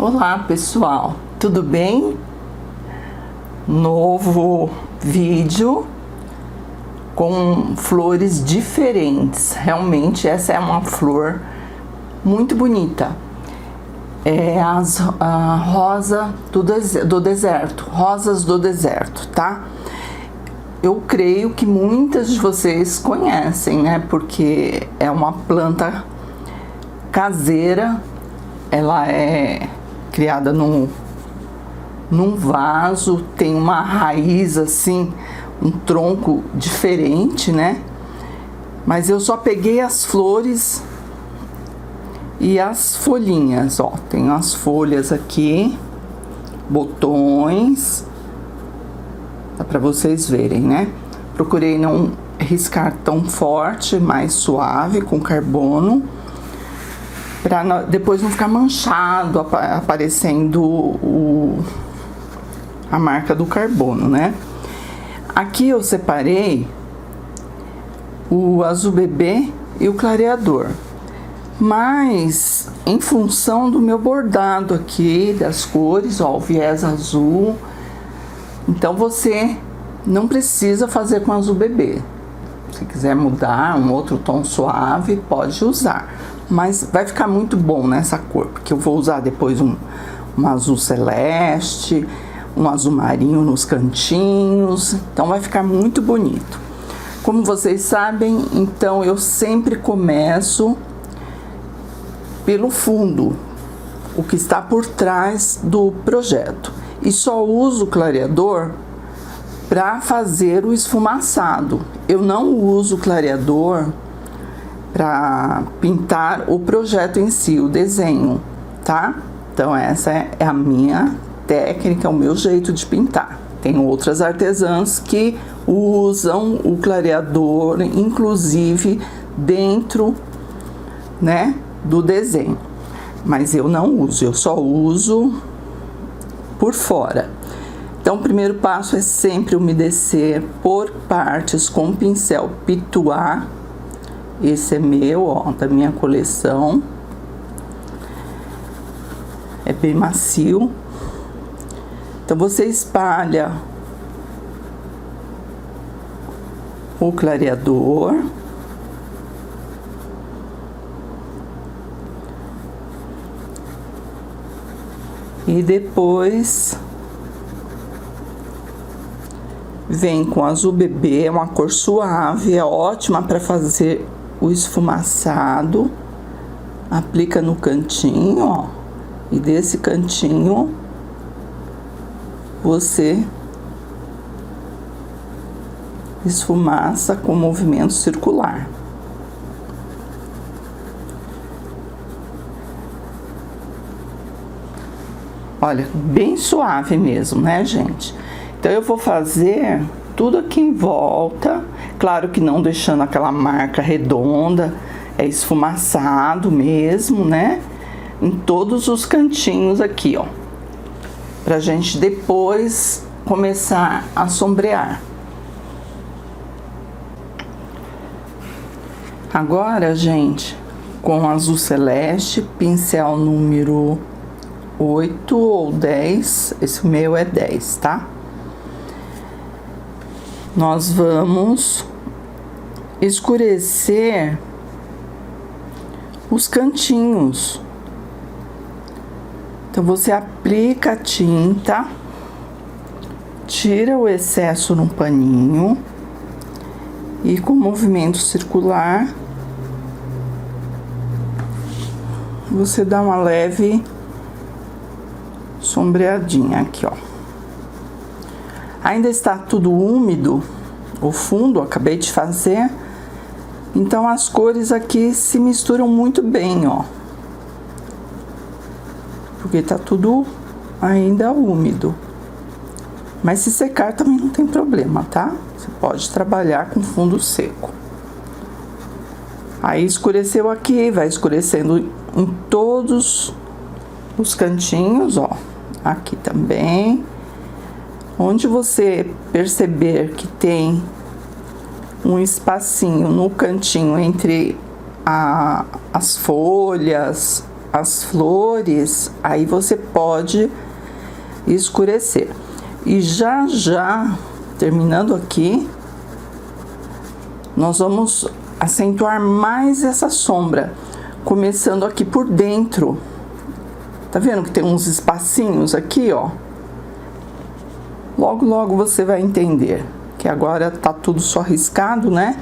Olá pessoal, tudo bem? Novo vídeo com flores diferentes. Realmente essa é uma flor muito bonita. É a rosa do deserto, rosas do deserto, tá? Eu creio que muitas de vocês conhecem, né? Porque é uma planta caseira. Ela é criada num vaso, tem uma raiz assim, um tronco diferente, né? Mas eu só peguei as flores e as folhinhas, ó. Tem as folhas aqui, botões, dá pra vocês verem, né? Procurei não riscar tão forte, mais suave, com carbono, para depois não ficar manchado, aparecendo a marca do carbono, né? Aqui eu separei o azul bebê e o clareador, mas em função do meu bordado aqui, das cores, ó, o viés azul, então você não precisa fazer com azul bebê. Se quiser mudar um outro tom suave, pode usar. Mas vai ficar muito bom nessa cor, porque eu vou usar depois um azul celeste, um azul marinho nos cantinhos, então vai ficar muito bonito. Como vocês sabem, então eu sempre começo pelo fundo, o que está por trás do projeto, e só uso o clareador para fazer o esfumaçado. Eu não uso o clareador para pintar o projeto em si, o desenho, tá? Então essa é a minha técnica, o meu jeito de pintar. Tem outras artesãs que usam o clareador, inclusive dentro, né, do desenho. Mas eu não uso, eu só uso por fora. Então o primeiro passo é sempre umedecer por partes com o pincel Pituá. Esse é meu, ó, da minha coleção. É bem macio. Então você espalha o clareador. E depois vem com azul bebê, é uma cor suave, é ótima para fazer o esfumaçado. Aplica no cantinho, ó, e desse cantinho você esfumaça com movimento circular. Olha, bem suave mesmo, né, gente? Então eu vou fazer tudo aqui em volta, claro que não deixando aquela marca redonda, é esfumaçado mesmo, né? Em todos os cantinhos aqui, ó, pra gente depois começar a sombrear. Agora, gente, com azul celeste, pincel número 8 ou 10, esse meu é 10, tá? Nós vamos escurecer os cantinhos. Então você aplica a tinta, tira o excesso no paninho e com movimento circular você dá uma leve sombreadinha aqui, ó. Ainda está tudo úmido, o fundo, acabei de fazer, então as cores aqui se misturam muito bem, ó, porque tá tudo ainda úmido. Mas se secar também não tem problema, tá? Você pode trabalhar com fundo seco. Aí escureceu aqui, vai escurecendo em todos os cantinhos, ó, aqui também. Onde você perceber que tem um espacinho no cantinho entre as folhas as flores, aí você pode escurecer. E já já, terminando aqui, nós vamos acentuar mais essa sombra, começando aqui por dentro. Tá vendo que tem uns espacinhos aqui, ó? Logo, logo você vai entender que agora tá tudo só riscado, né?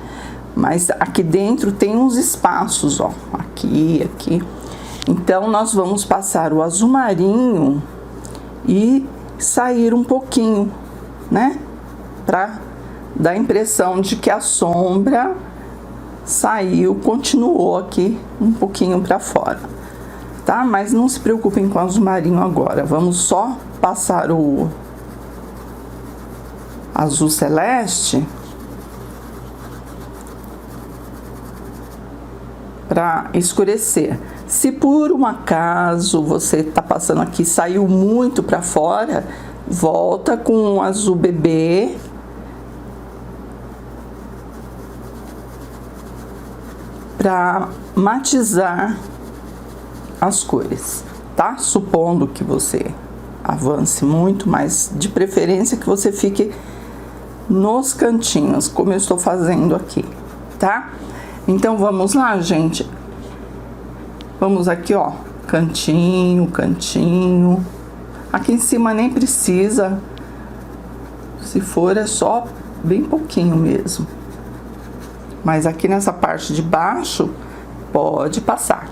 Mas aqui dentro tem uns espaços, ó, aqui, aqui. Então, nós vamos passar o azul marinho e sair um pouquinho, né? Pra dar a impressão de que a sombra saiu, continuou aqui um pouquinho pra fora, tá? Mas não se preocupem com o azul marinho agora. Vamos só passar o azul celeste para escurecer. Se por um acaso você tá passando aqui, saiu muito para fora, volta com o azul bebê para matizar as cores, tá? Supondo que você avance muito, mas de preferência que você fique nos cantinhos, como eu estou fazendo aqui, tá? Então, vamos lá, gente. Vamos aqui, ó, cantinho, cantinho. Aqui em cima nem precisa. Se for, é só bem pouquinho mesmo. Mas aqui nessa parte de baixo, pode passar.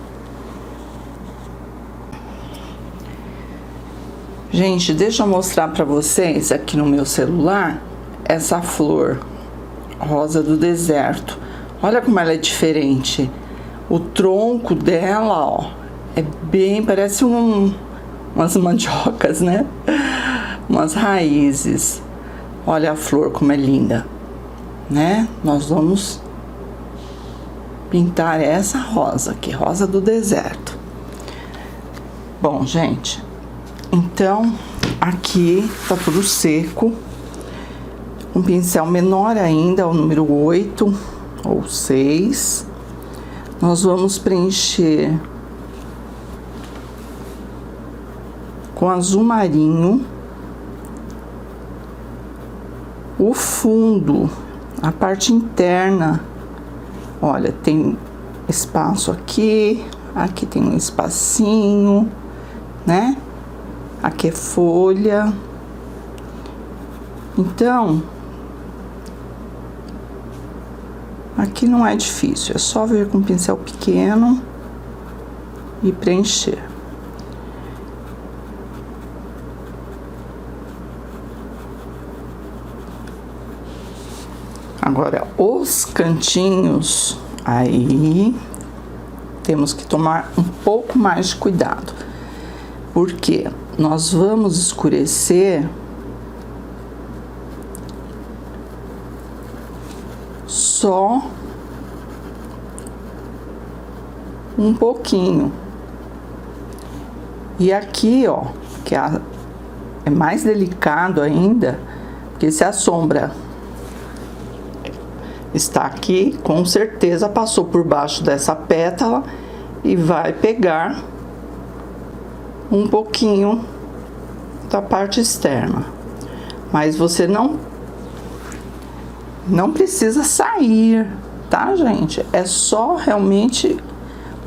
Gente, deixa eu mostrar pra vocês aqui no meu celular essa flor rosa do deserto. Olha como ela é diferente. O tronco dela, ó, é bem, parece umas mandiocas, né? Umas raízes. Olha a flor como é linda, né? Nós vamos pintar essa rosa aqui, rosa do deserto. Bom, gente, então aqui tá tudo seco. Um pincel menor ainda, o número 8 ou 6. Nós vamos preencher com azul marinho o fundo, a parte interna. Olha, tem espaço aqui, aqui tem um espacinho, né? Aqui é folha. Então, aqui não é difícil, é só vir com um pincel pequeno e preencher. Agora, os cantinhos, aí temos que tomar um pouco mais de cuidado, porque nós vamos escurecer só um pouquinho. E aqui, ó, que é mais delicado ainda, porque se a sombra está aqui, com certeza passou por baixo dessa pétala e vai pegar um pouquinho da parte externa. Mas você não precisa sair, tá, gente? É só realmente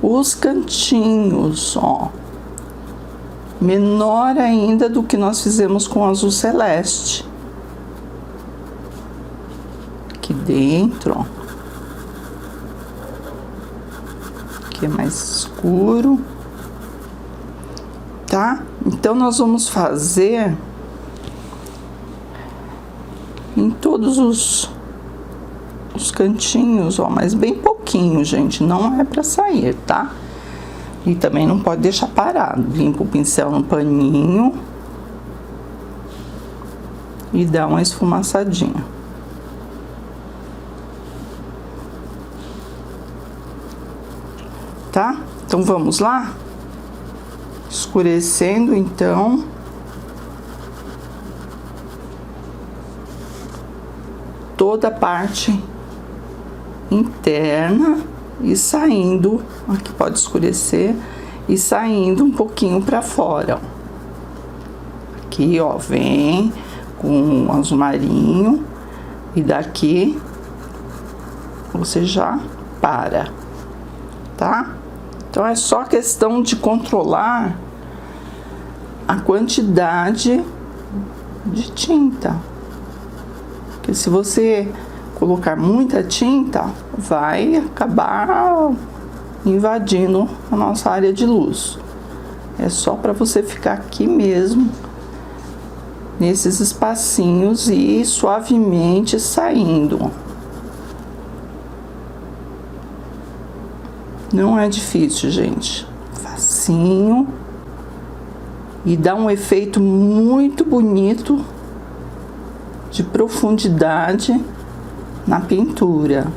os cantinhos, ó. Menor ainda do que nós fizemos com o azul celeste. Aqui dentro, ó. Aqui é mais escuro, tá? Então, nós vamos fazer em todos os cantinhos, ó, mas bem pouquinho, gente, não é pra sair, tá? E também não pode deixar parado. Limpa o pincel no paninho e dá uma esfumaçadinha. Tá? Então, vamos lá? Escurecendo, então. Toda a parte interna e saindo, aqui pode escurecer, e saindo um pouquinho para fora, ó. Aqui, ó, vem com o azul marinho e daqui você já para, tá? Então é só questão de controlar a quantidade de tinta, porque se você colocar muita tinta, vai acabar invadindo a nossa área de luz. É só para você ficar aqui mesmo, nesses espacinhos, e suavemente saindo. Não é difícil, gente. Facinho. E dá um efeito muito bonito de profundidade na pintura.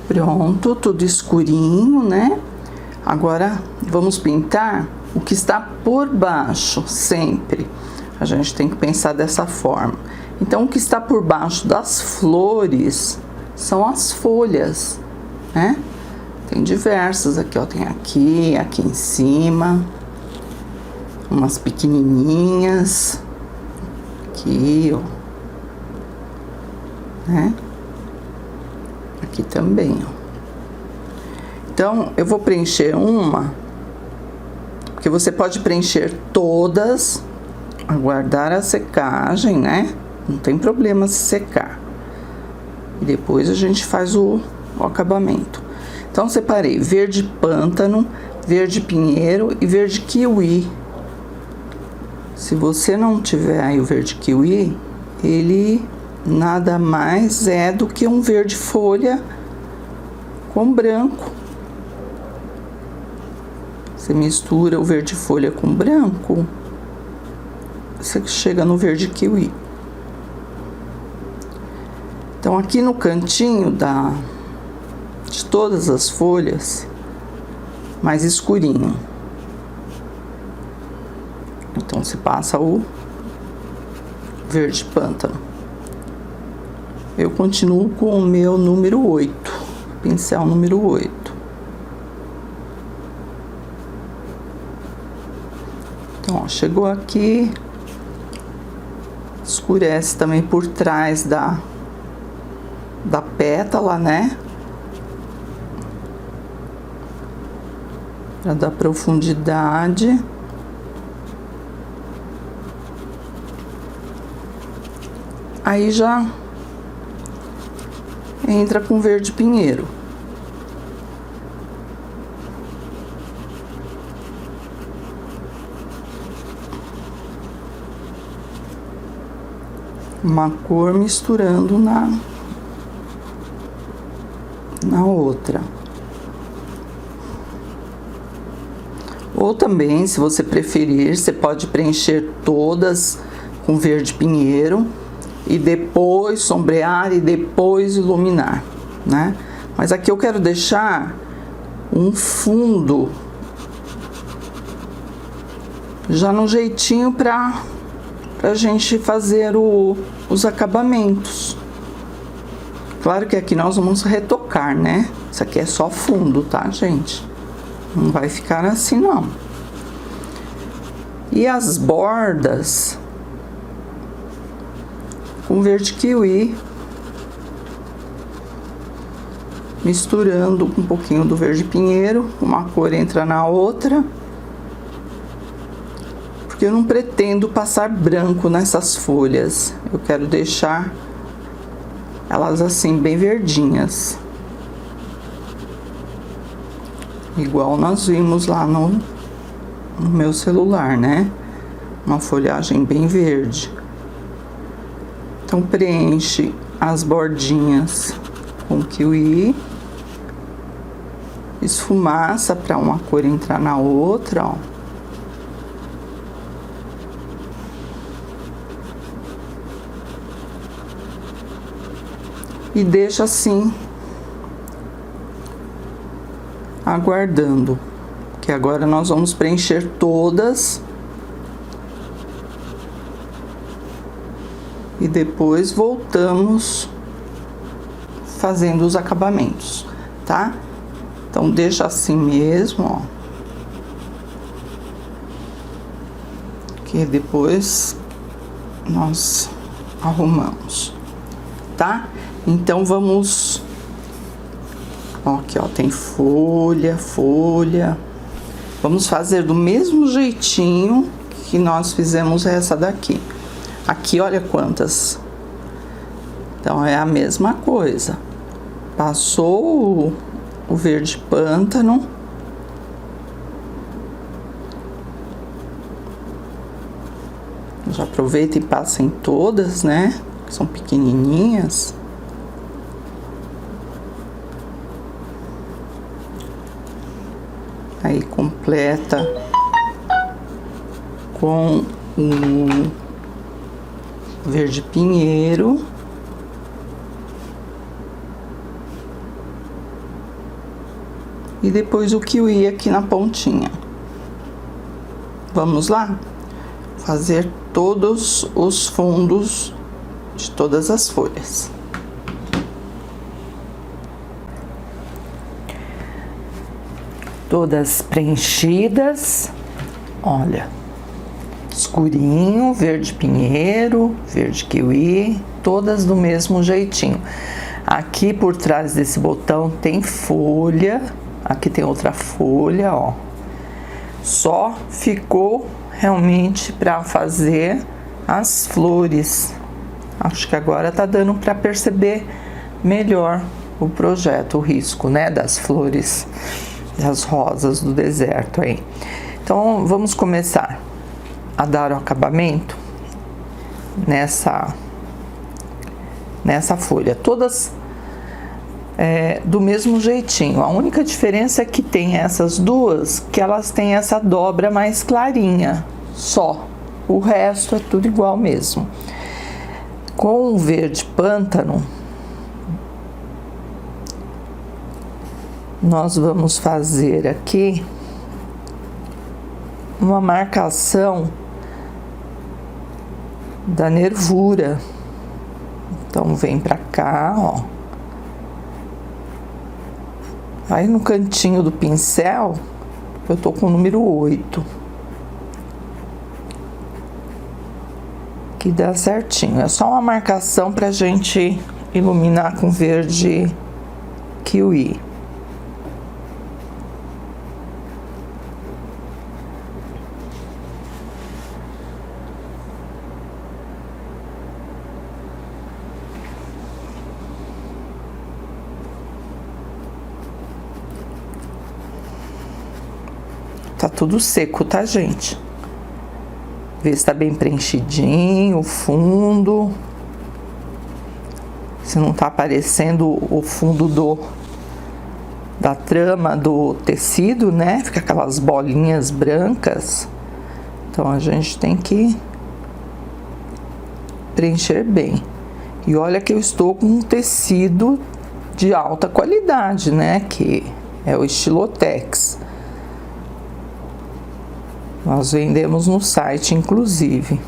Pronto, tudo escurinho, né? Agora vamos pintar o que está por baixo, sempre. A gente tem que pensar dessa forma. Então, o que está por baixo das flores são as folhas, né? Tem diversas aqui, ó. Tem aqui em cima, umas pequenininhas. Aqui, ó. Né? Aqui também, ó. Então, eu vou preencher uma, porque você pode preencher todas, aguardar a secagem, né? Não tem problema se secar. E depois a gente faz o acabamento. Então, separei verde pântano, verde pinheiro e verde kiwi. Se você não tiver aí o verde kiwi, ele nada mais é do que um verde folha com branco. Você mistura o verde folha com branco, você chega no verde kiwi. Então, aqui no cantinho de todas as folhas, mais escurinho. Então, você passa o verde pântano. Eu continuo com o meu número 8, pincel número 8. Então, ó, chegou aqui, escurece também por trás da pétala, né? Para dar profundidade. Aí já entra com verde pinheiro. Uma cor misturando na outra. Ou também, se você preferir, você pode preencher todas com verde pinheiro e depois sombrear e depois iluminar, né? Mas aqui eu quero deixar um fundo já no jeitinho pra gente fazer os acabamentos. Claro que aqui nós vamos retocar, né? Isso aqui é só fundo, tá, gente? Não vai ficar assim, não. E as bordas com verde kiwi, misturando um pouquinho do verde pinheiro, uma cor entra na outra, porque eu não pretendo passar branco nessas folhas. Eu quero deixar elas assim bem verdinhas, igual nós vimos lá no meu celular, né? Uma folhagem bem verde. Então, preenche as bordinhas com kiwi, esfumaça para uma cor entrar na outra, ó. E deixa assim, aguardando Que agora nós vamos preencher todas. E depois voltamos fazendo os acabamentos, tá? Então, deixa assim mesmo, ó. Que depois nós arrumamos, tá? Então, vamos... Ó, aqui, ó, tem folha, folha. Vamos fazer do mesmo jeitinho que nós fizemos essa daqui. Aqui, olha quantas. Então, é a mesma coisa. Passou o verde pântano. Já aproveita e passa em todas, né? Que são pequenininhas. Aí, completa com o verde pinheiro. E depois o kiwi aqui na pontinha. Vamos lá? Fazer todos os fundos de todas as folhas. Todas preenchidas. Olha. Escurinho, verde pinheiro, verde kiwi, todas do mesmo jeitinho. Aqui por trás desse botão tem folha, aqui tem outra folha, ó. Só ficou realmente para fazer as flores. Acho que agora tá dando para perceber melhor o projeto, o risco, né, das flores, das rosas do deserto aí. Então, vamos começar a dar o acabamento nessa folha, todas do mesmo jeitinho. A única diferença é que tem essas duas, que elas têm essa dobra mais clarinha, só. O resto é tudo igual mesmo. Com o verde pântano, nós vamos fazer aqui uma marcação da nervura. Então, vem pra cá, ó. Aí no cantinho do pincel, eu tô com o número 8. Que dá certinho. É só uma marcação pra gente iluminar com verde kiwi. Tá tudo seco, tá, gente? Vê se tá bem preenchidinho o fundo. Se não tá aparecendo o fundo da trama do tecido, né? Fica aquelas bolinhas brancas. Então, a gente tem que preencher bem. E olha que eu estou com um tecido de alta qualidade, né? Que é o Estilotex. Nós vendemos no site, inclusive,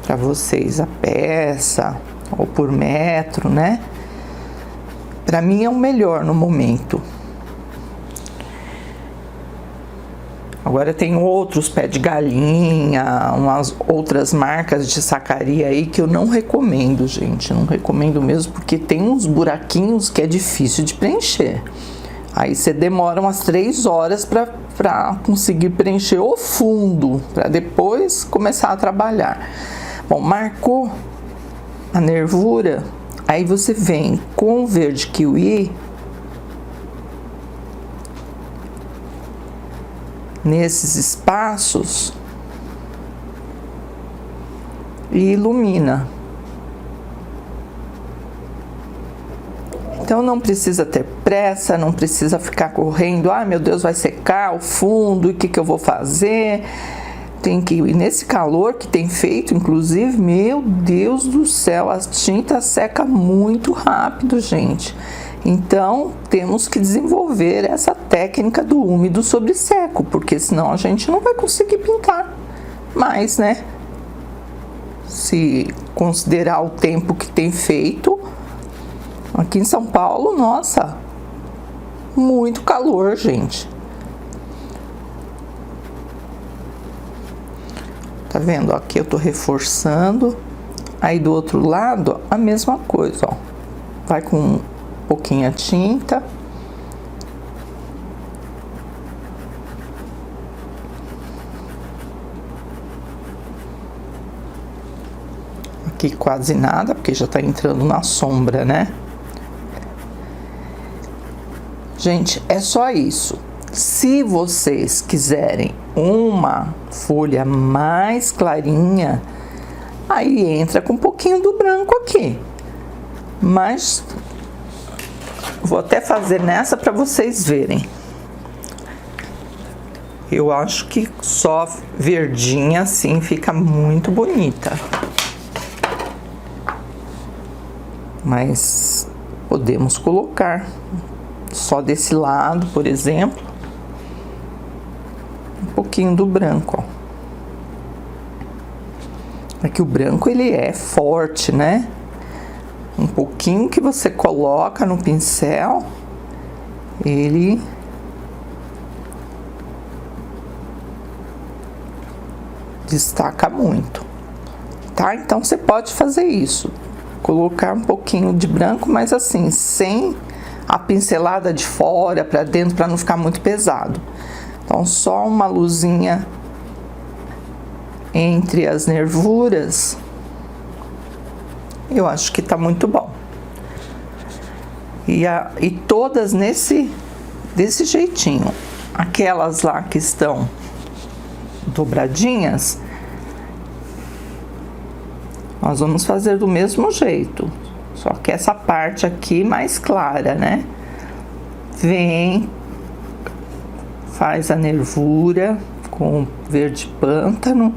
para vocês a peça ou por metro, né? Para mim é o melhor no momento. Agora tem outros pé de galinha, umas outras marcas de sacaria aí que eu não recomendo, gente. Não recomendo mesmo, porque tem uns buraquinhos que é difícil de preencher. Aí você demora umas 3 horas para conseguir preencher o fundo, para depois começar a trabalhar. Bom, marcou a nervura, aí você vem com o verde kiwi nesses espaços e ilumina. Então, não precisa ter pressa, não precisa ficar correndo, ah, meu Deus, vai secar o fundo, e o que eu vou fazer? Tem que ir nesse calor que tem feito, inclusive, meu Deus do céu, a tinta seca muito rápido, gente. Então, temos que desenvolver essa técnica técnica do úmido sobre seco, porque senão a gente não vai conseguir pintar mais, né? Se considerar o tempo que tem feito aqui em São Paulo, nossa, muito calor, gente. Tá vendo? Aqui eu tô reforçando. Aí do outro lado, a mesma coisa, ó. Vai com um pouquinho a tinta. Aqui quase nada, porque já tá entrando na sombra, né? Gente, é só isso. Se vocês quiserem uma folha mais clarinha, aí entra com um pouquinho do branco aqui. Mas vou até fazer nessa para vocês verem. Eu acho que só verdinha assim fica muito bonita. Mas podemos colocar só desse lado, por exemplo, um pouquinho do branco, ó. É que o branco ele é forte, né? Um pouquinho que você coloca no pincel, ele destaca muito, tá? Então você pode fazer isso, colocar um pouquinho de branco, mas assim, sem a pincelada de fora para dentro, para não ficar muito pesado. Então só uma luzinha entre as nervuras, eu acho que tá muito bom. E todas desse jeitinho. Aquelas lá que estão dobradinhas, nós vamos fazer do mesmo jeito, só que essa parte aqui mais clara, né? Vem, faz a nervura com verde pântano.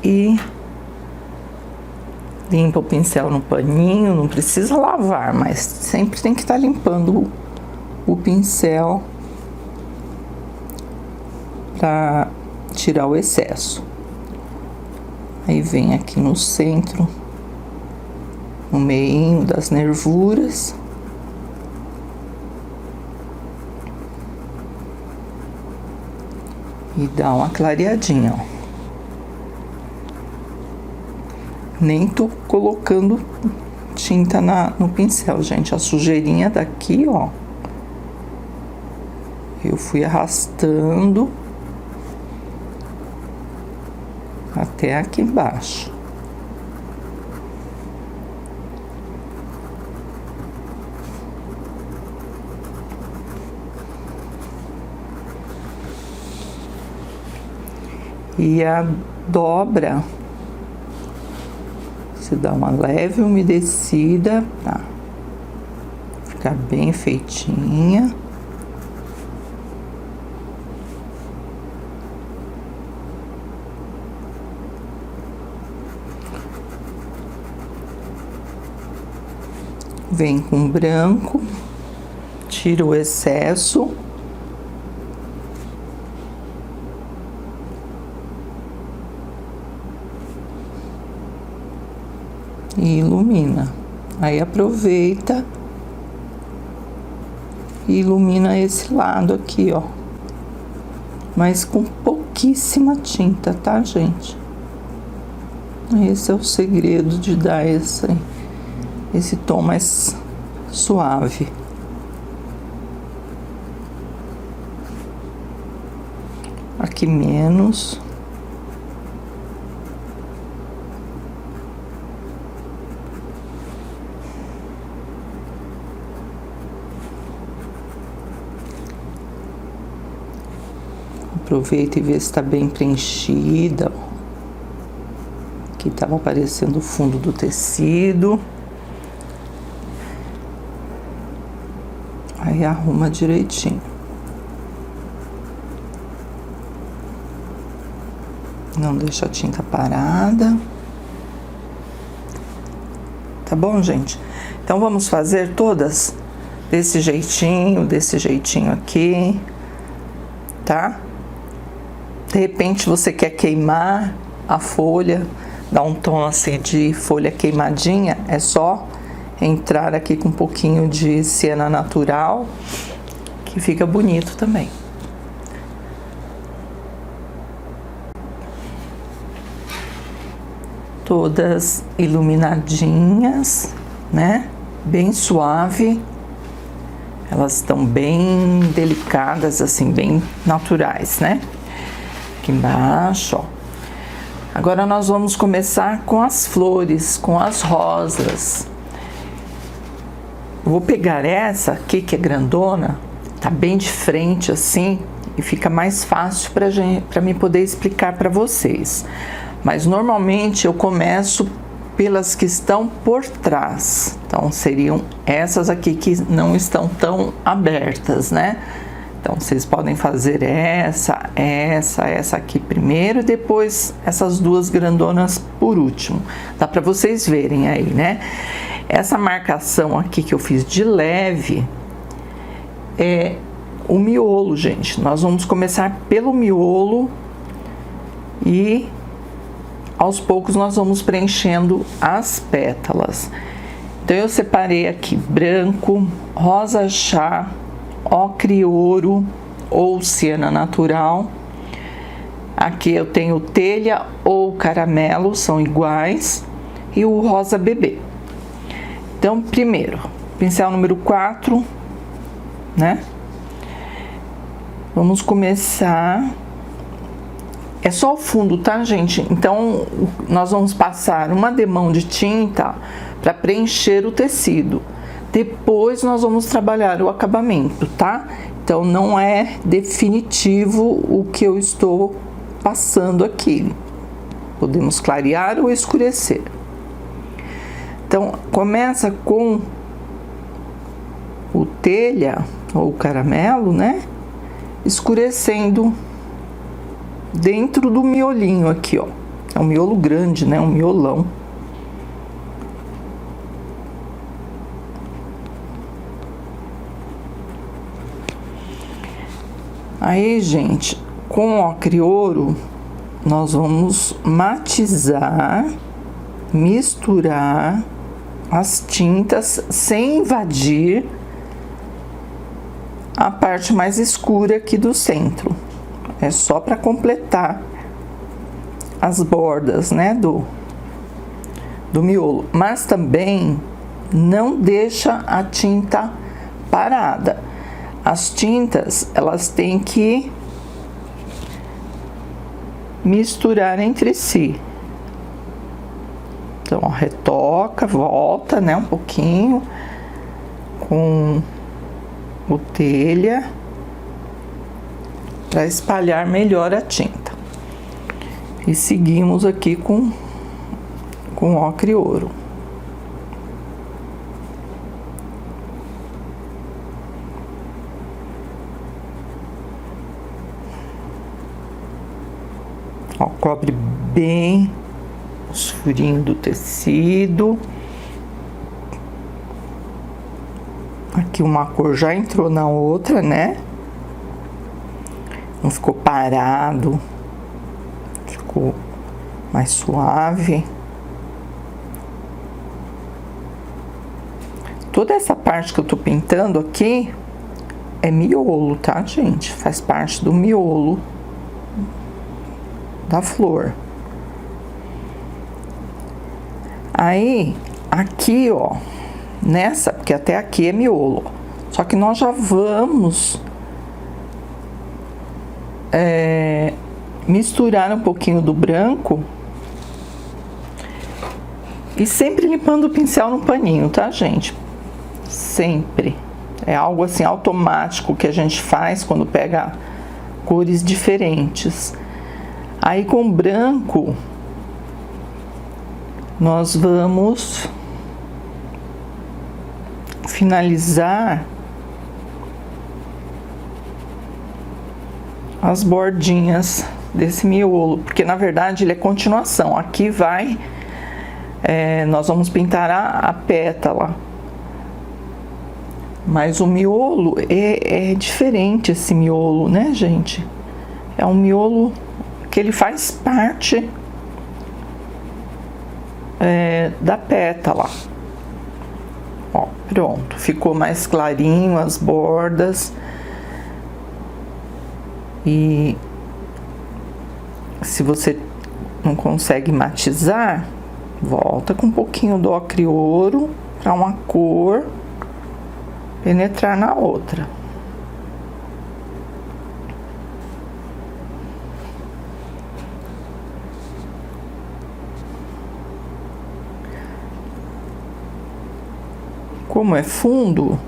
E limpa o pincel no paninho, não precisa lavar, mas sempre tem que estar limpando o pincel para tirar o excesso. Aí vem aqui no centro, no meinho das nervuras. E dá uma clareadinha, ó. Nem tô colocando tinta no pincel, gente. A sujeirinha daqui, ó, eu fui arrastando até aqui embaixo. E a dobra, você dá uma leve umedecida pra ficar bem feitinha. Vem com branco, tira o excesso. E ilumina. Aí aproveita e ilumina esse lado aqui, ó. Mas com pouquíssima tinta, tá, gente? Esse é o segredo de dar esse tom mais suave. Aqui menos. Aproveita e vê se está bem preenchida. Aqui estava aparecendo o fundo do tecido. Aí arruma direitinho. Não deixa a tinta parada. Tá bom, gente? Então vamos fazer todas desse jeitinho aqui, tá? De repente você quer queimar a folha, dar um tom assim de folha queimadinha, é só entrar aqui com um pouquinho de siena natural, que fica bonito também. Todas iluminadinhas, né? Bem suave. Elas estão bem delicadas, assim, bem naturais, né? Aqui embaixo, ó. Agora nós vamos começar com as flores, com as rosas. Eu vou pegar essa aqui, que é grandona, tá bem de frente, assim, e fica mais fácil para mim poder explicar para vocês. Mas normalmente eu começo pelas que estão por trás. Então seriam essas aqui que não estão tão abertas, né? Então vocês podem fazer essa aqui primeiro e depois essas duas grandonas por último. Dá para vocês verem aí, né? Essa marcação aqui que eu fiz de leve é o miolo, gente. Nós vamos começar pelo miolo e aos poucos nós vamos preenchendo as pétalas. Então eu separei aqui branco, rosa chá, ocre ouro ou siena natural. Aqui eu tenho telha ou caramelo, são iguais, e o rosa bebê. Então primeiro, pincel número 4, né? Vamos começar. É só o fundo, tá, gente? Então, nós vamos passar uma demão de tinta para preencher o tecido. Depois, nós vamos trabalhar o acabamento, tá? Então, não é definitivo o que eu estou passando aqui. Podemos clarear ou escurecer. Então, começa com o telha ou caramelo, né? Escurecendo dentro do miolinho aqui, ó. É um miolo grande, né? Um miolão. Aí, gente, com ocre ouro, nós vamos matizar, misturar as tintas sem invadir a parte mais escura aqui do centro. É só para completar as bordas, né, do miolo. Mas também não deixa a tinta parada. As tintas, elas têm que misturar entre si. Então, ó, retoca, volta, né, um pouquinho com o telha para espalhar melhor a tinta. E seguimos aqui com ocre ouro. Ó, cobre bem os furinhos do tecido. Aqui uma cor já entrou na outra, né? Não ficou parado, ficou mais suave. Toda essa parte que eu tô pintando aqui é miolo, tá, gente? Faz parte do miolo da flor. Aí, aqui, ó, nessa, porque até aqui é miolo, só que nós já vamos misturar um pouquinho do branco e sempre limpando o pincel no paninho, tá, gente? Sempre. É algo assim automático que a gente faz quando pega cores diferentes. Aí com branco nós vamos finalizar as bordinhas desse miolo, porque na verdade ele é continuação. Aqui vai, nós vamos pintar a pétala, mas o miolo é diferente, esse miolo, né, gente? É um miolo que ele faz parte da pétala. Ó, pronto, ficou mais clarinho as bordas. E se você não consegue matizar, volta com um pouquinho do ocre ouro para uma cor penetrar na outra. Como é fundo,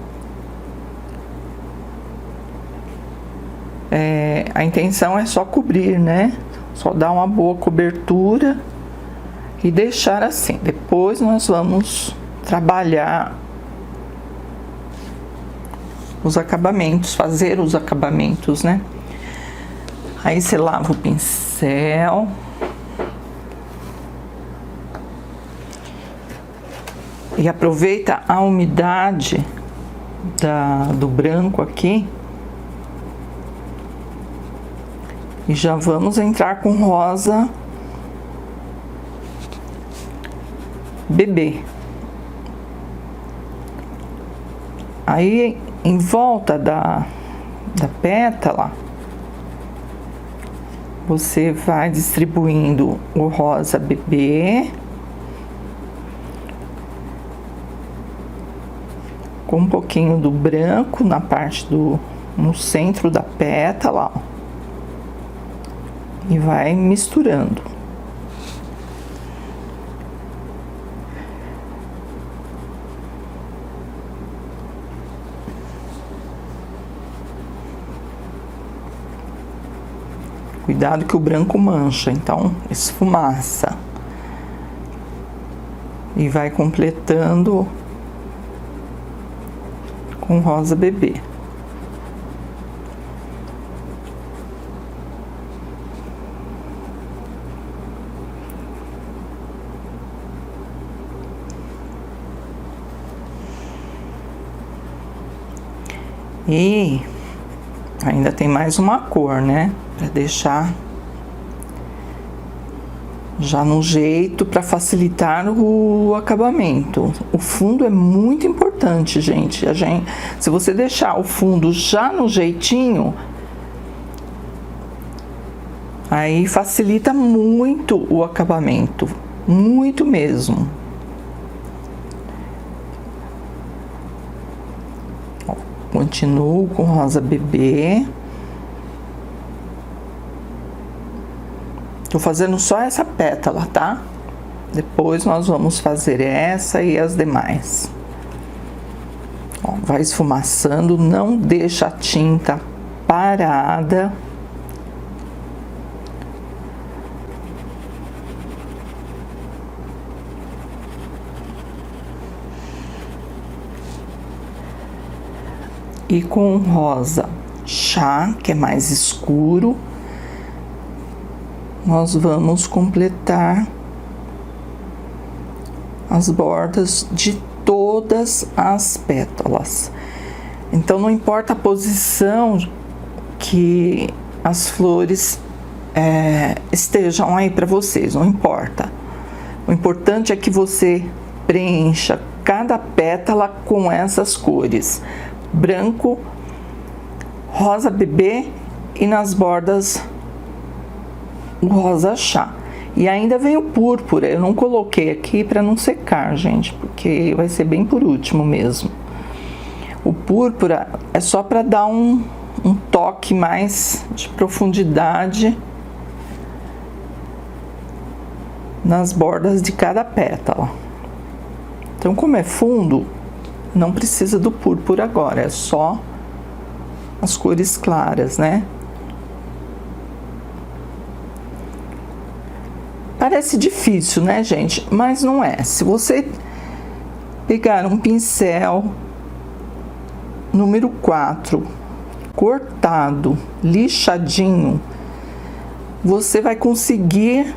a intenção é só cobrir, né? Só dar uma boa cobertura e deixar assim. Depois nós vamos trabalhar os acabamentos, fazer os acabamentos, né? Aí você lava o pincel. E aproveita a umidade do branco aqui. E já vamos entrar com rosa bebê. Aí, em volta da pétala, você vai distribuindo o rosa bebê com um pouquinho do branco na parte no centro da pétala, ó. E vai misturando. Cuidado que o branco mancha, então esfumaça. E vai completando com rosa bebê. E ainda tem mais uma cor, né? Para deixar já no jeito, para facilitar o acabamento. O fundo é muito importante, gente. Se você deixar o fundo já no jeitinho, aí facilita muito o acabamento, muito mesmo. Ó, continuo com rosa bebê. Tô fazendo só essa pétala, tá? Depois nós vamos fazer essa e as demais. Ó, vai esfumaçando, não deixa a tinta parada. E com rosa chá, que é mais escuro, nós vamos completar as bordas de todas as pétalas. Então não importa a posição que as flores estejam aí para vocês, não importa. O importante é que você preencha cada pétala com essas cores: branco, rosa bebê e nas bordas o rosa chá. E ainda vem o púrpura. Eu não coloquei aqui para não secar, gente, porque vai ser bem por último mesmo. O púrpura é só para dar um toque mais de profundidade nas bordas de cada pétala. Então, como é fundo, não precisa do púrpura agora, é só as cores claras, né? Parece difícil, né, gente? Mas não é. Se você pegar um pincel número 4, cortado, lixadinho, você vai conseguir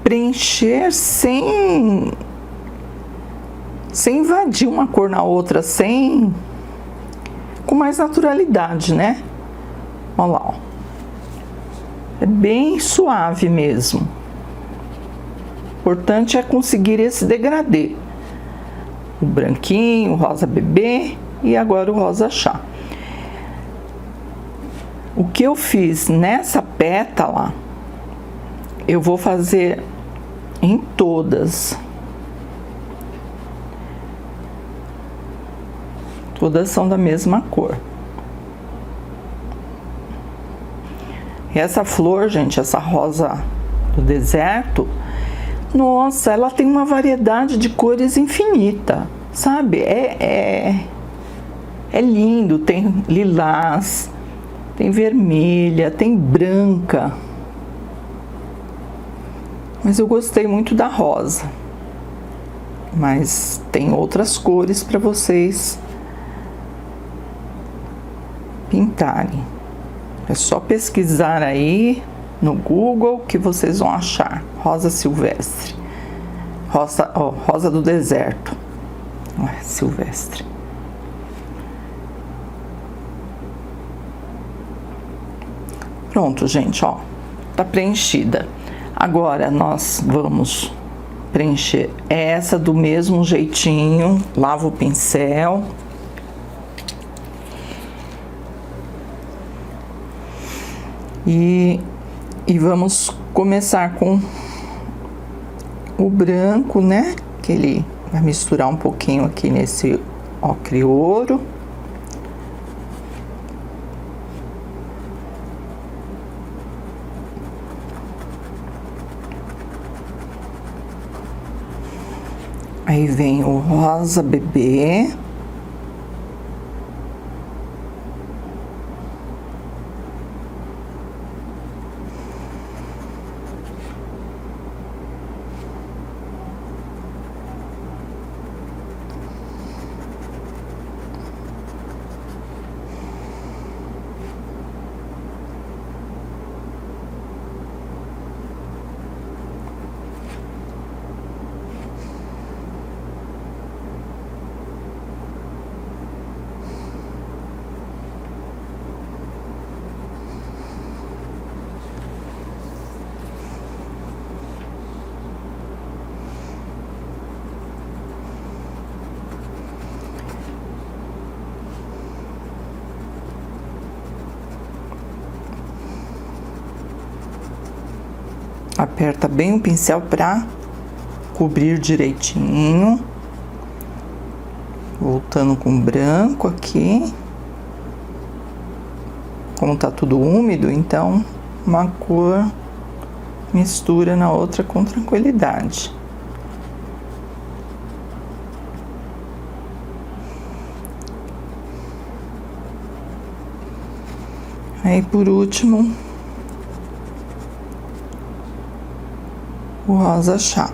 preencher sem invadir uma cor na outra, com mais naturalidade, né? Olha lá, ó. É bem suave mesmo. O importante é conseguir esse degradê. O branquinho, o rosa bebê e agora o rosa chá. O que eu fiz nessa pétala, eu vou fazer em todas. Todas são da mesma cor. Essa flor, gente, essa rosa do deserto, nossa, ela tem uma variedade de cores infinita, sabe? É lindo, tem lilás, tem vermelha, tem branca. Mas eu gostei muito da rosa. Mas tem outras cores para vocês pintarem. É só pesquisar aí no Google que vocês vão achar. Rosa silvestre. Rosa do deserto. Não é silvestre. Pronto, gente, ó. Tá preenchida. Agora nós vamos preencher essa do mesmo jeitinho. Lava o pincel. E vamos começar com o branco, né? Que ele vai misturar um pouquinho aqui nesse ocre ouro. Aí vem o rosa bebê. Aperta bem o pincel para cobrir direitinho. Voltando com branco aqui. Como tá tudo úmido, então uma cor mistura na outra com tranquilidade. Aí por último, o rosa chá.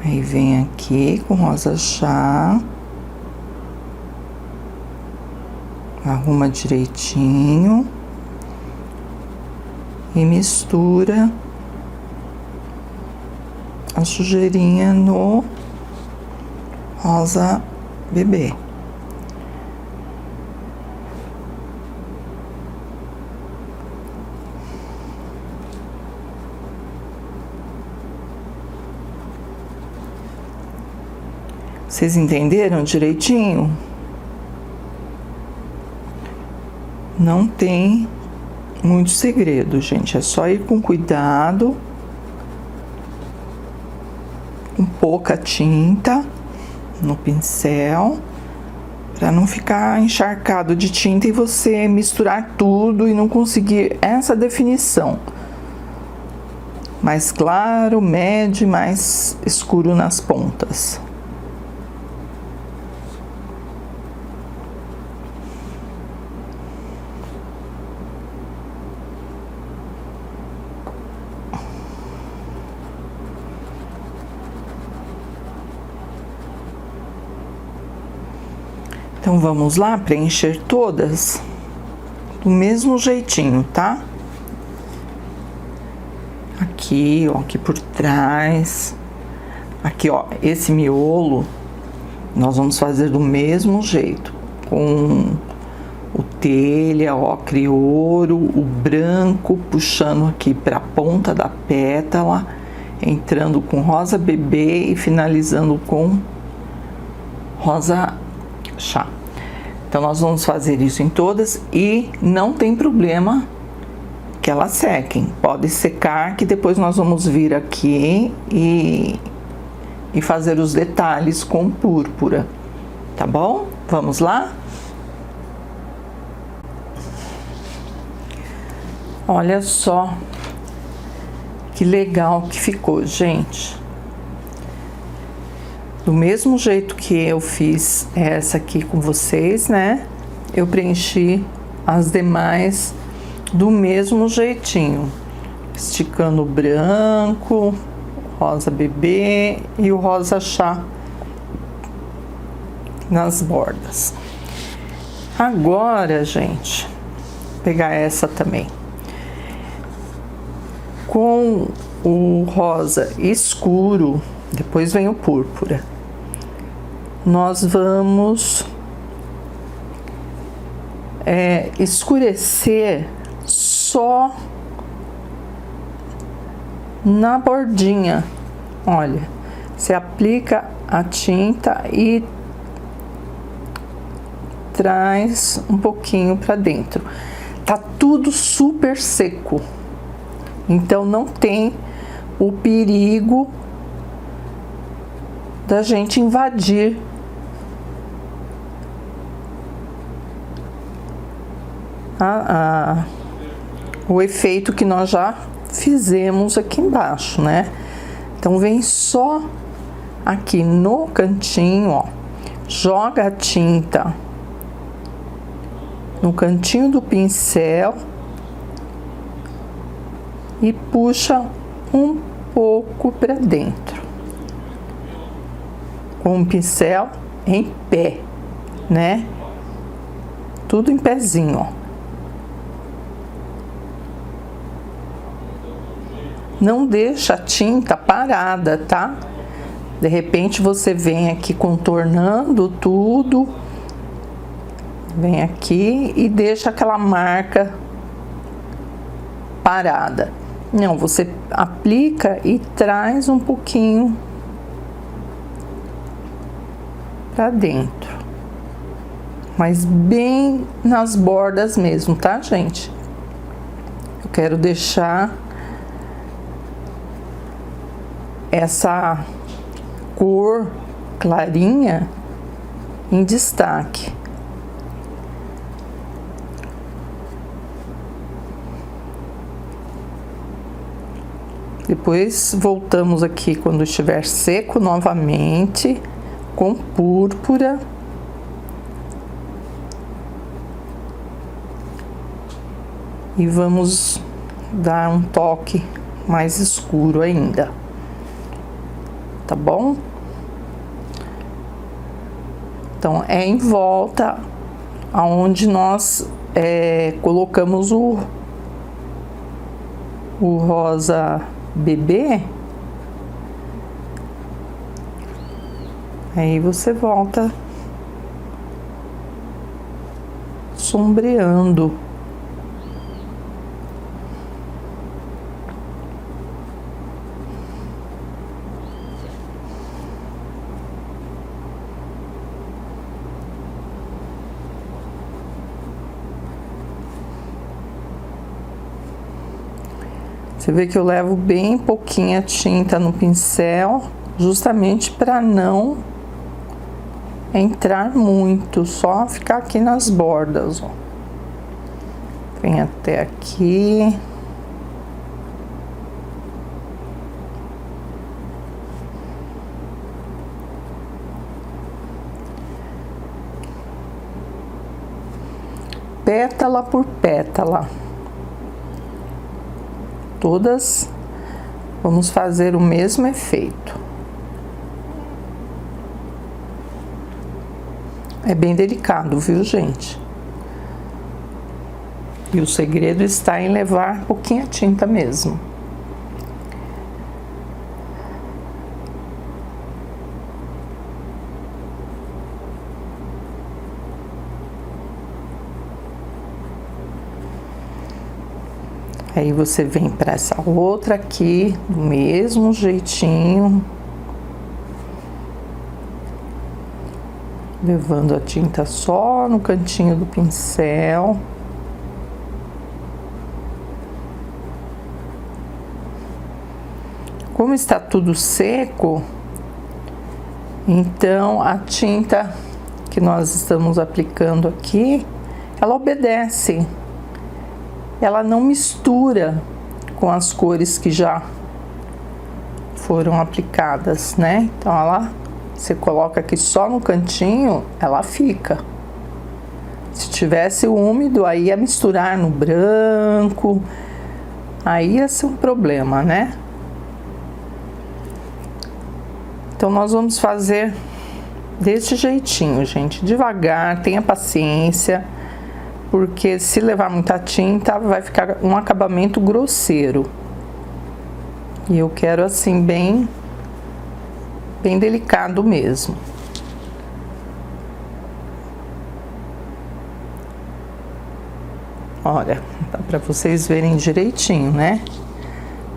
Aí vem aqui com rosa chá. Arruma direitinho. E mistura a sujeirinha no rosa bebê. Vocês entenderam direitinho? Não tem muito segredo, gente. É só ir com cuidado. Com pouca tinta no pincel, para não ficar encharcado de tinta e você misturar tudo e não conseguir essa definição. mais claro, médio e mais escuro nas pontas. Então vamos lá preencher todas do mesmo jeitinho, tá? Aqui, ó, aqui por trás. Aqui, ó, esse miolo nós vamos fazer do mesmo jeito, com o telha, ocre ouro, o branco puxando aqui para a ponta da pétala, entrando com rosa bebê e finalizando com rosa chá. Então nós vamos fazer isso em todas e não tem problema que elas sequem. Pode secar que depois nós vamos vir aqui e fazer os detalhes com púrpura, tá bom? Vamos lá? Olha só que legal que ficou, gente. Do mesmo jeito que eu fiz essa aqui com vocês, né? Eu preenchi as demais do mesmo jeitinho, esticando o branco, rosa bebê e o rosa chá nas bordas. Agora, gente, vou pegar essa também. Com o rosa escuro, depois vem o púrpura. Nós vamos escurecer só na bordinha. Olha, você aplica a tinta e traz um pouquinho para dentro. Tá tudo super seco, então não tem o perigo da gente invadir o efeito que nós já fizemos aqui embaixo, né? Então vem só aqui no cantinho, ó, joga a tinta no cantinho do pincel e puxa um pouco para dentro, com o pincel em pé, né? Tudo em pezinho, ó. Não deixa a tinta parada, tá? De repente você vem aqui contornando tudo, vem aqui e deixa aquela marca parada. Não, você aplica e traz um pouquinho pra dentro, mas bem nas bordas mesmo, tá, gente? Eu quero deixar essa cor clarinha em destaque. Depois voltamos aqui quando estiver seco novamente com púrpura e vamos dar um toque mais escuro ainda, tá bom? Então é em volta aonde nós colocamos o rosa bebê. Aí você volta sombreando. Você vê que eu levo bem pouquinha tinta no pincel, justamente para não entrar muito, só ficar aqui nas bordas, ó. Vem até aqui. pétala por pétala. Todas vamos fazer o mesmo efeito. É bem delicado, viu, gente? E o segredo está em levar pouquinha tinta mesmo. Aí você vem para essa outra aqui, do mesmo jeitinho. Levando a tinta só no cantinho do pincel. Como está tudo seco, então a tinta que nós estamos aplicando aqui, ela obedece. Ela não mistura com as cores que já foram aplicadas, né? Então você coloca aqui só no cantinho, ela fica. Se tivesse úmido, aí ia misturar no branco, aí ia ser um problema, né? Então nós vamos fazer desse jeitinho, gente, devagar, tenha paciência, porque se levar muita tinta vai ficar um acabamento grosseiro. E eu quero assim bem delicado mesmo. Olha, dá para vocês verem direitinho, né?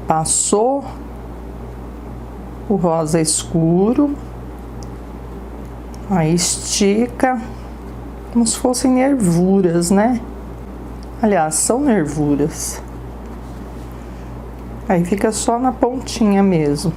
Passou o rosa escuro, aí estica como se fossem nervuras, né? Aliás, são nervuras. Aí fica só na pontinha mesmo.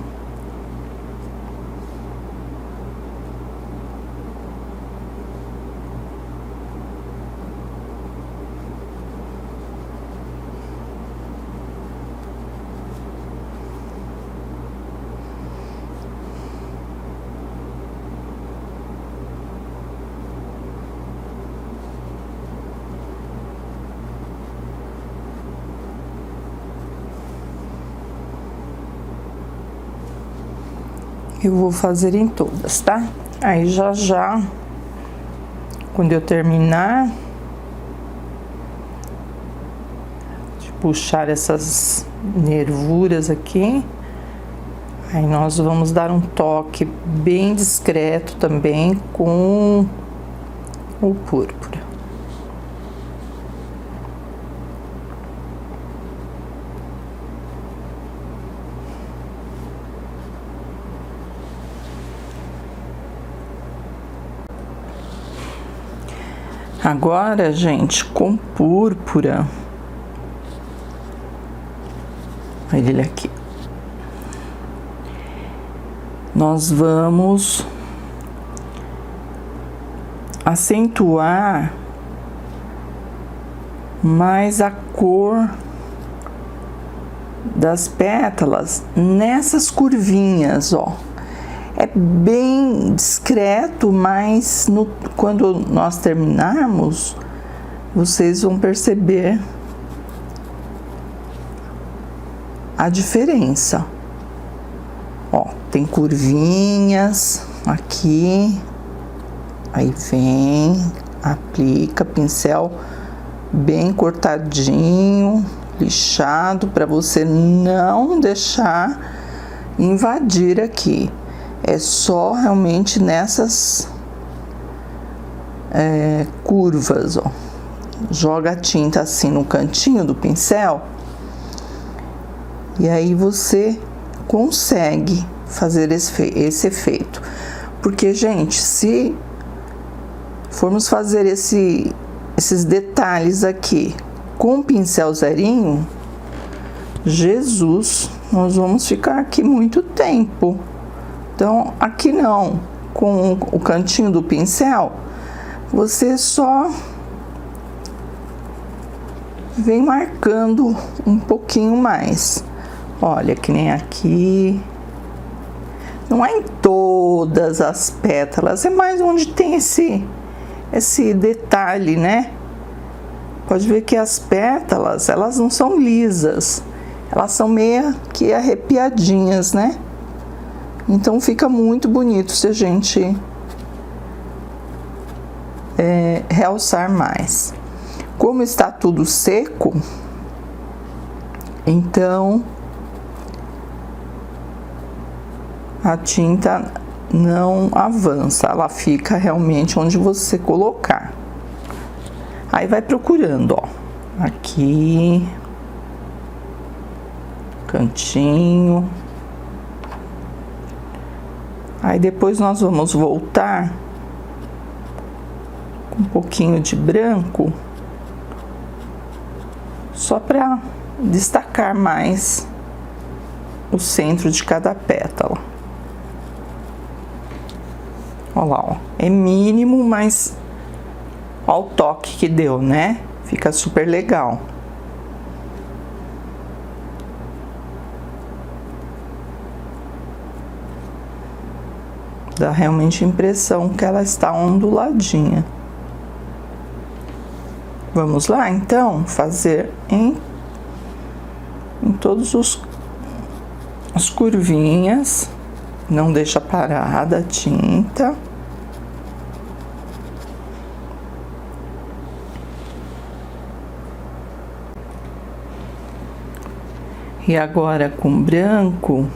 Eu vou fazer em todas, tá? Aí já, quando eu terminar de puxar essas nervuras aqui, aí nós vamos dar um toque bem discreto também com o púrpura. Agora, gente, com púrpura, olha ele aqui, nós vamos acentuar mais a cor das pétalas nessas curvinhas, ó. É bem discreto, mas quando nós terminarmos, vocês vão perceber a diferença. Ó, tem curvinhas aqui, aí vem, aplica pincel bem cortadinho, lixado, para você não deixar invadir aqui. É só realmente nessas curvas, ó. Joga a tinta assim no cantinho do pincel e aí você consegue fazer esse efeito. Porque, gente, se formos fazer esses detalhes aqui com pincel zerinho, Jesus, nós vamos ficar aqui muito tempo. Então, aqui não, com o cantinho do pincel, você só vem marcando um pouquinho mais. Olha, que nem aqui. Não é em todas as pétalas, é mais onde tem esse detalhe, né? Pode ver que as pétalas, elas não são lisas, elas são meio que arrepiadinhas, né? Então fica muito bonito se a gente realçar mais. Como está tudo seco, então a tinta não avança, ela fica realmente onde você colocar. Aí vai procurando, ó, aqui, cantinho. Aí depois nós vamos voltar com um pouquinho de branco, só para destacar mais o centro de cada pétala. Olha lá, ó, é mínimo, mas olha o toque que deu, né? Fica super legal. Dá realmente a impressão que ela está onduladinha. Vamos lá, então, fazer em todos as curvinhas. Não deixa parada a tinta. E agora com branco,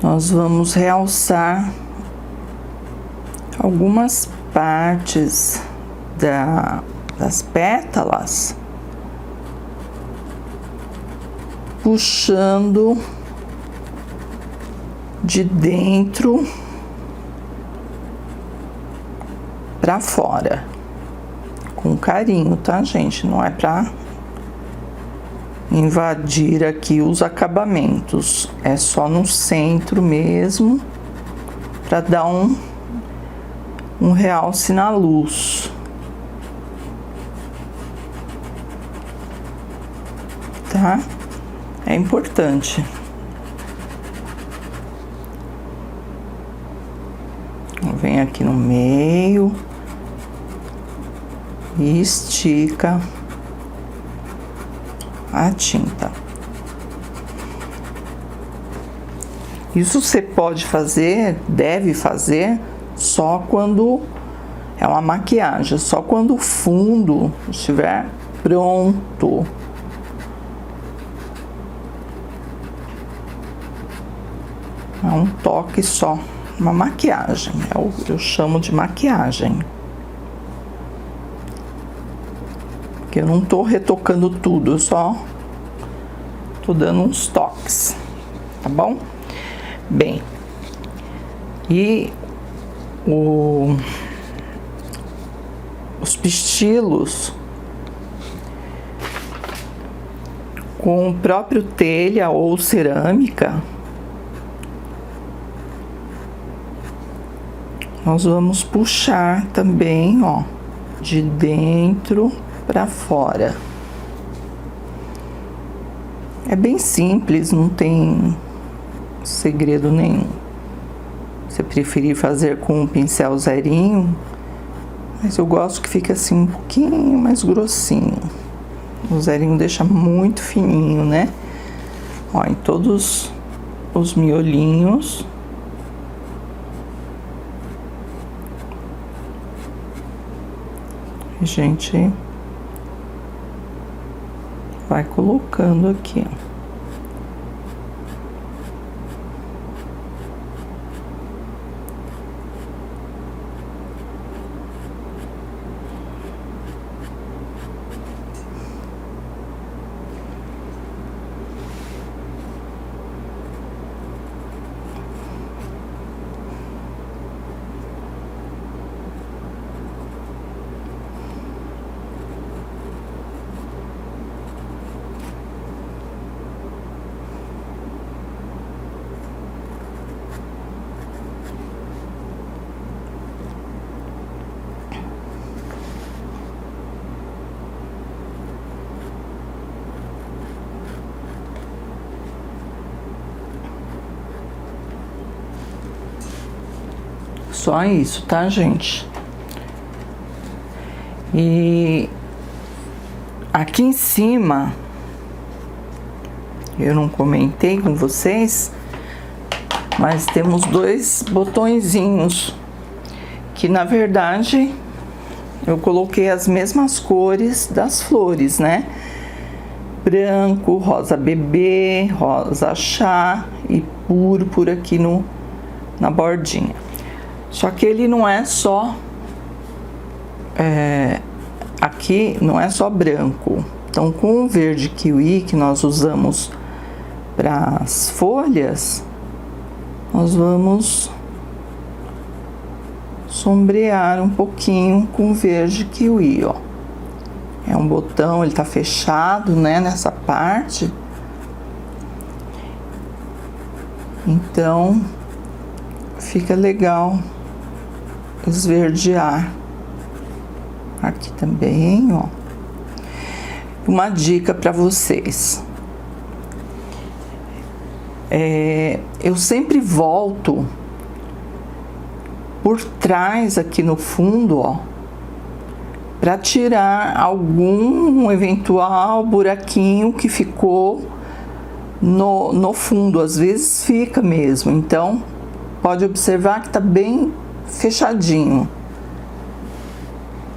nós vamos realçar algumas partes das pétalas, puxando de dentro para fora, com carinho, tá, gente? Não é pra invadir aqui os acabamentos, é só no centro mesmo, para dar um realce na luz. Tá? É importante. Vem aqui no meio e estica a tinta. Isso você pode fazer, deve fazer, só quando é uma maquiagem, só quando o fundo estiver pronto. É um toque só, uma maquiagem, eu chamo de maquiagem. Porque eu não tô retocando tudo, eu só tô dando uns toques, tá bom? Bem, e os pistilos com o próprio telha ou cerâmica, nós vamos puxar também, ó, de dentro para fora. É bem simples, não tem segredo nenhum. Se preferir fazer com um pincel zerinho, mas eu gosto que fique assim um pouquinho mais grossinho. O zerinho deixa muito fininho, né? Ó, em todos os miolinhos. A gente vai colocando aqui, ó. Só isso, tá, gente? E aqui em cima, eu não comentei com vocês, mas temos 2 botõezinhos que na verdade eu coloquei as mesmas cores das flores, né? Branco, rosa bebê, rosa chá e púrpura aqui na bordinha. Só que ele não é só aqui não é só branco. Então, com o verde kiwi que nós usamos para as folhas, nós vamos sombrear um pouquinho com o verde kiwi, ó. É um botão, ele tá fechado, né, nessa parte. Então, fica legal esverdear. Aqui também, ó. Uma dica para vocês. Eu sempre volto por trás aqui no fundo, ó, para tirar algum eventual buraquinho que ficou no fundo. Às vezes fica mesmo, então pode observar que tá bem fechadinho.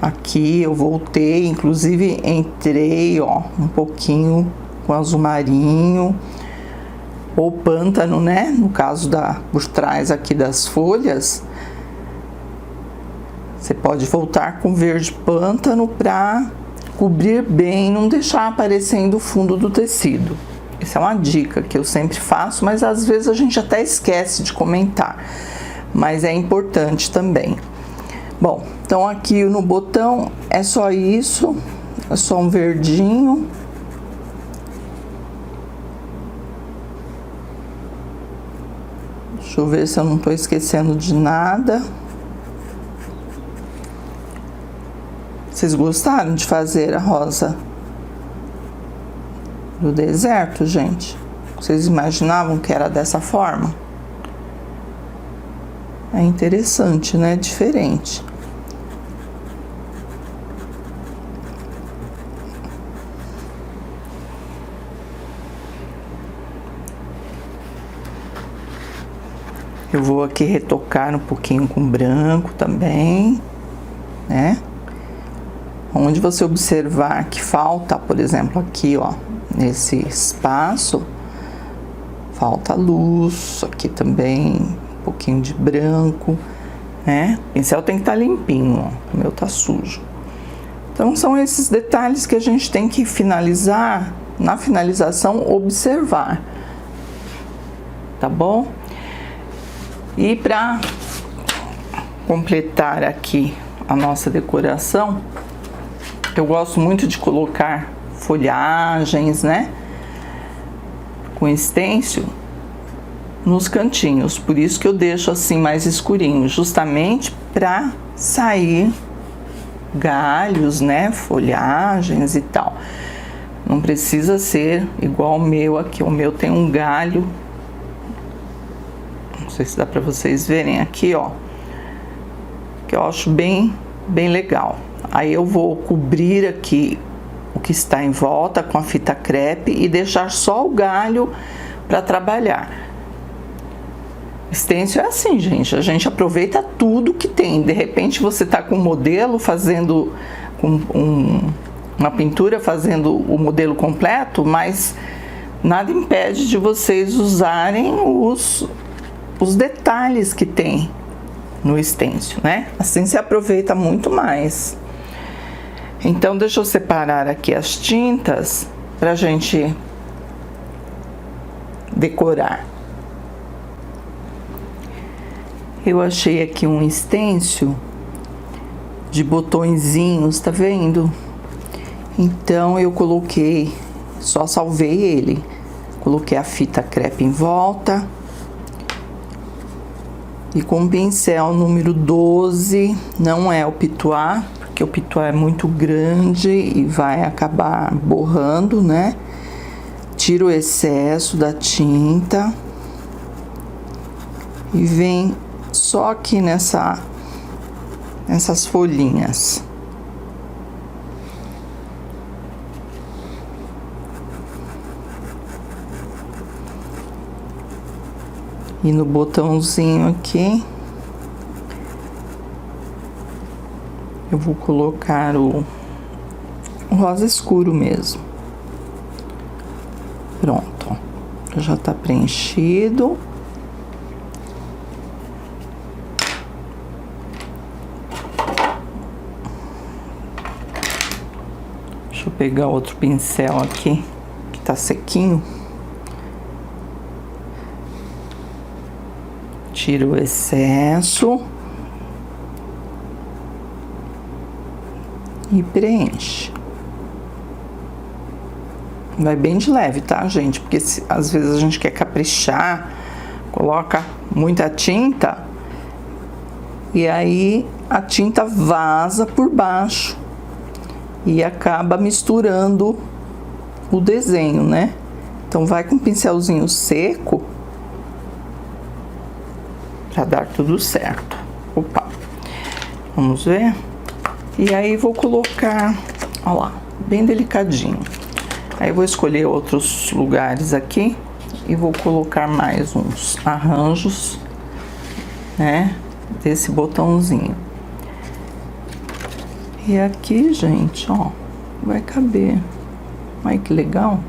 Aqui eu voltei, inclusive entrei, ó, um pouquinho com azul marinho ou pântano, né? No caso por trás aqui das folhas, você pode voltar com verde pântano para cobrir bem, não deixar aparecendo o fundo do tecido. Essa é uma dica que eu sempre faço, mas às vezes a gente até esquece de comentar, mas é importante também. Bom, então aqui no botão é só isso, é só um verdinho. Deixa eu ver se eu não tô esquecendo de nada. Vocês gostaram de fazer a rosa do deserto, gente? Vocês imaginavam que era dessa forma? É interessante, né? Diferente. Eu vou aqui retocar um pouquinho com branco também, né? Onde você observar que falta, por exemplo, aqui, ó, nesse espaço, falta luz, aqui também, um pouquinho de branco, né? O pincel tem que estar limpinho, ó, o meu tá sujo. Então, são esses detalhes que a gente tem que finalizar, na finalização, observar, tá bom? E para completar aqui a nossa decoração, eu gosto muito de colocar folhagens, né, com stencil nos cantinhos, por isso que eu deixo assim mais escurinho, justamente para sair galhos, né, folhagens e tal. Não precisa ser igual o meu aqui, o meu tem um galho, não sei se dá para vocês verem aqui, ó, que eu acho bem legal. Aí eu vou cobrir aqui o que está em volta com a fita crepe e deixar só o galho para trabalhar. Stencil é assim, gente, a gente aproveita tudo que tem. De repente você tá com um modelo fazendo uma pintura, fazendo o modelo completo, mas nada impede de vocês usarem os detalhes que tem no stencil, né? Assim se aproveita muito mais. Então, deixa eu separar aqui as tintas pra gente decorar. Eu achei aqui um stencil de botõezinhos, tá vendo? Então, eu coloquei, só salvei ele. Coloquei a fita crepe em volta. E com o pincel número 12, não é o pituá, porque o pituá é muito grande e vai acabar borrando, né? Tiro o excesso da tinta e vem só aqui nessas folhinhas. E no botãozinho aqui, eu vou colocar o rosa escuro mesmo. Pronto, ó. Já tá preenchido. Deixa eu pegar outro pincel aqui, que tá sequinho. Tira o excesso. E preenche. Vai bem de leve, tá, gente? Porque às vezes a gente quer caprichar, coloca muita tinta e aí a tinta vaza por baixo e acaba misturando o desenho, né? Então vai com um pincelzinho seco para dar tudo certo. Opa, vamos ver. E aí vou colocar, ó lá, bem delicadinho. Aí eu vou escolher outros lugares aqui e vou colocar mais uns arranjos, né, desse botãozinho. E aqui, gente, ó, vai caber. Olha que legal.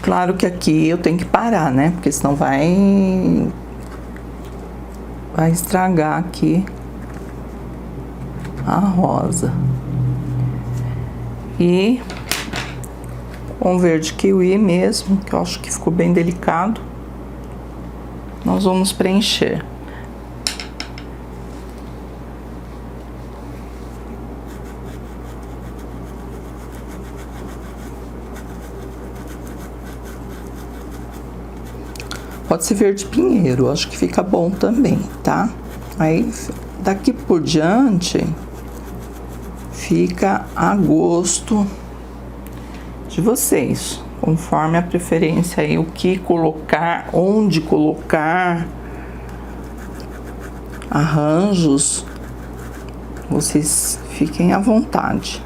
Claro que aqui eu tenho que parar, né, porque senão vai estragar aqui a rosa. E com verde kiwi mesmo, que eu acho que ficou bem delicado, nós vamos preencher. Pode ser verde pinheiro, acho que fica bom também, tá? Aí daqui por diante fica a gosto de vocês, conforme a preferência aí, o que colocar, onde colocar, arranjos, vocês fiquem à vontade.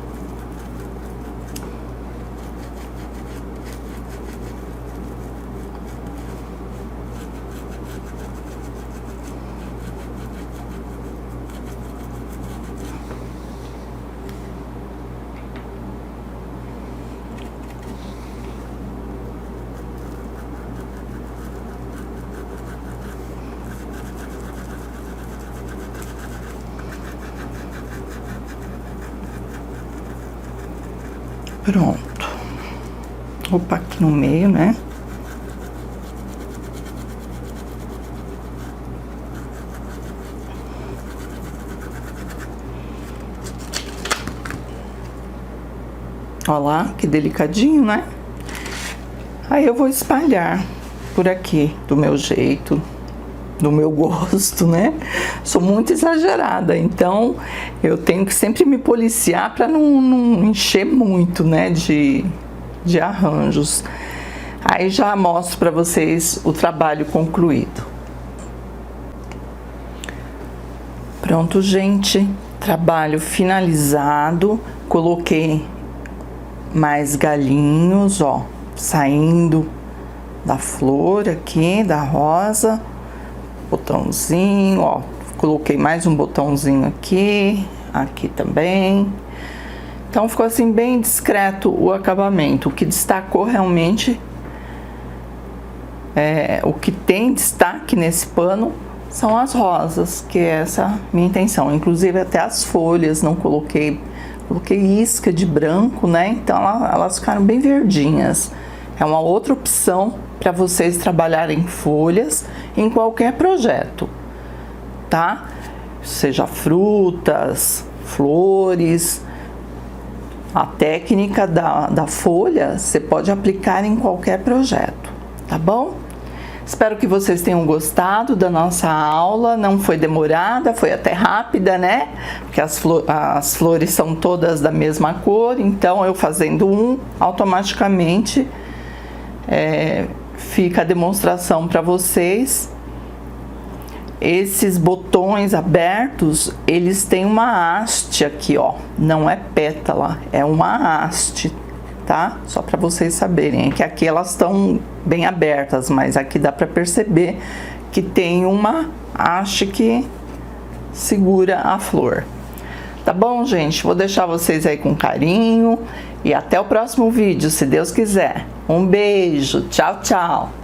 Pronto. Opa, aqui no meio, né? Ó lá, que delicadinho, né? Aí eu vou espalhar por aqui, do meu jeito, do meu gosto, né? Sou muito exagerada, então eu tenho que sempre me policiar para não encher muito, né, de arranjos. Aí já mostro para vocês o trabalho concluído. Pronto, gente, trabalho finalizado. Coloquei mais galinhos, ó, saindo da flor aqui, da rosa. Botãozinho, ó, coloquei mais um botãozinho aqui, aqui também. Então ficou assim bem discreto o acabamento. O que destacou realmente, o que tem destaque nesse pano são as rosas, que é essa minha intenção. Inclusive até as folhas não coloquei isca de branco, né? Então elas ficaram bem verdinhas. É uma outra opção para vocês trabalharem folhas em qualquer projeto, tá? Seja frutas, flores, a técnica da folha você pode aplicar em qualquer projeto, tá bom? Espero que vocês tenham gostado da nossa aula. Não foi demorada, foi até rápida, né? Porque as flores são todas da mesma cor, então eu fazendo automaticamente fica a demonstração para vocês. Esses botões abertos, eles têm uma haste aqui, ó. Não é pétala, é uma haste, tá? Só para vocês saberem, é que aqui elas estão bem abertas, mas aqui dá para perceber que tem uma haste que segura a flor. Tá bom, gente? Vou deixar vocês aí com carinho e até o próximo vídeo, se Deus quiser. Um beijo, tchau, tchau!